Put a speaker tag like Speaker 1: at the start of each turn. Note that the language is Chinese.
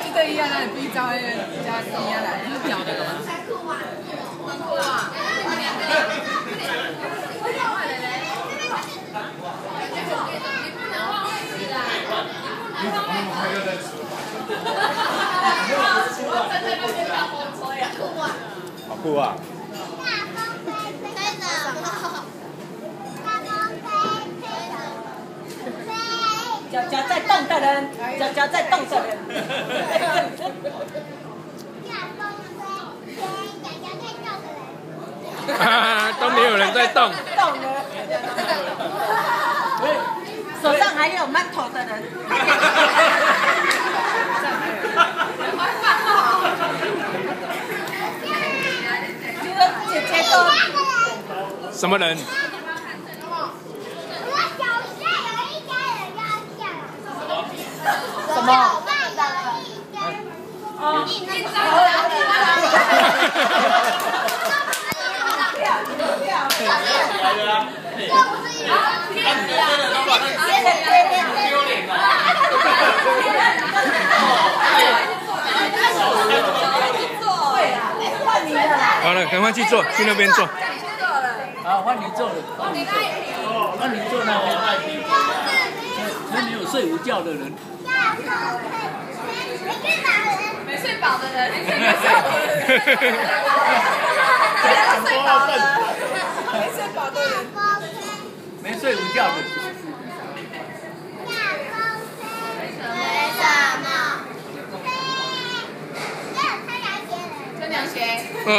Speaker 1: 这个伊啊，咱比照迄加伊啊来，你脚的嘛？
Speaker 2: 好酷啊！
Speaker 3: 脚脚在动的人，脚脚在动的人。
Speaker 2: 都没有人在动。
Speaker 3: 动的。手上还有馒头的人。姐姐都。
Speaker 2: 什么人？
Speaker 3: 什么？哦，
Speaker 2: 好了，赶快去做，去那边做。
Speaker 4: 好，换你做了，换你做那边。还没有睡午觉的人。
Speaker 1: 没睡饱的人，没睡饱的人，没睡饱的人，
Speaker 4: 没睡午觉的。
Speaker 1: 这两鞋。
Speaker 2: 哦。